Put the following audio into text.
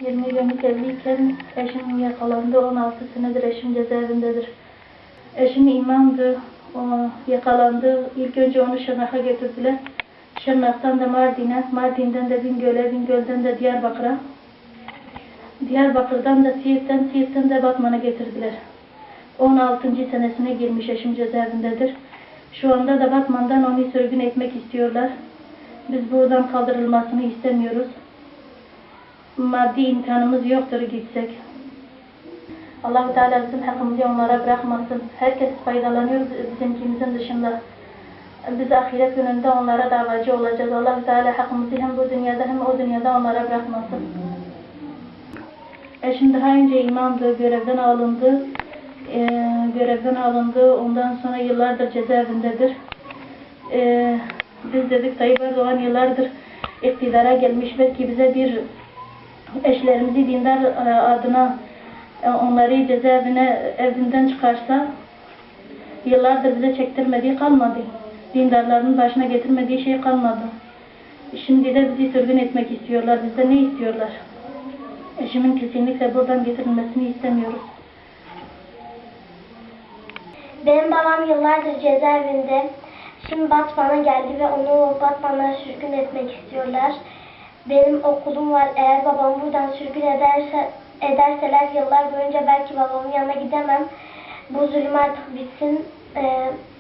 20 yıllık evliyken eşim yakalandı. 16 senedir eşim cezaevindedir. Eşim imamdı. O yakalandı. İlk önce onu Şırnak'a götürdüler. Şırnak'tan da Mardin'e, Mardin'den de Bingöl'e, Bingöl'den de Diyarbakır'a. Diyarbakır'dan da Siirt'ten de Batman'a getirdiler. 16. senesine girmiş, eşim cezaevindedir. Şu anda da Batman'dan onu sürgün etmek istiyorlar. Biz buradan kaldırılmasını istemiyoruz. Maddi imkanımız yoktur gitsek. Allah-u Teala bizim hakkımızı onlara bırakmasın. Herkes faydalanıyor bizimkimizin dışında. Biz ahiret gününde onlara davacı olacağız. Allah-u Teala hakkımızı hem bu dünyada hem o dünyada onlara bırakmasın. Eşim daha önce imamdı, görevden alındı. Ondan sonra yıllardır cezaevindedir. Biz dedik Tayyip Erdoğan yıllardır iktidara gelmiş, belki bize bir eşlerimizi dindar adına onları cezaevine evinden çıkarsa, yıllardır bize çektirmediği kalmadı. Dindarların başına getirmediği şey kalmadı. Şimdi de bizi sürgün etmek istiyorlar. Bizden ne istiyorlar? Eşimin kesinlikle buradan getirilmesini istemiyoruz. Benim babam yıllardır cezaevinde. Şimdi Batman'a geldi ve onu Batman'a sürgün etmek istiyorlar. Benim okulum var. Eğer babamı buradan sürgün ederseler yıllar boyunca belki babamın yanına gidemem. Bu zulüm artık bitsin.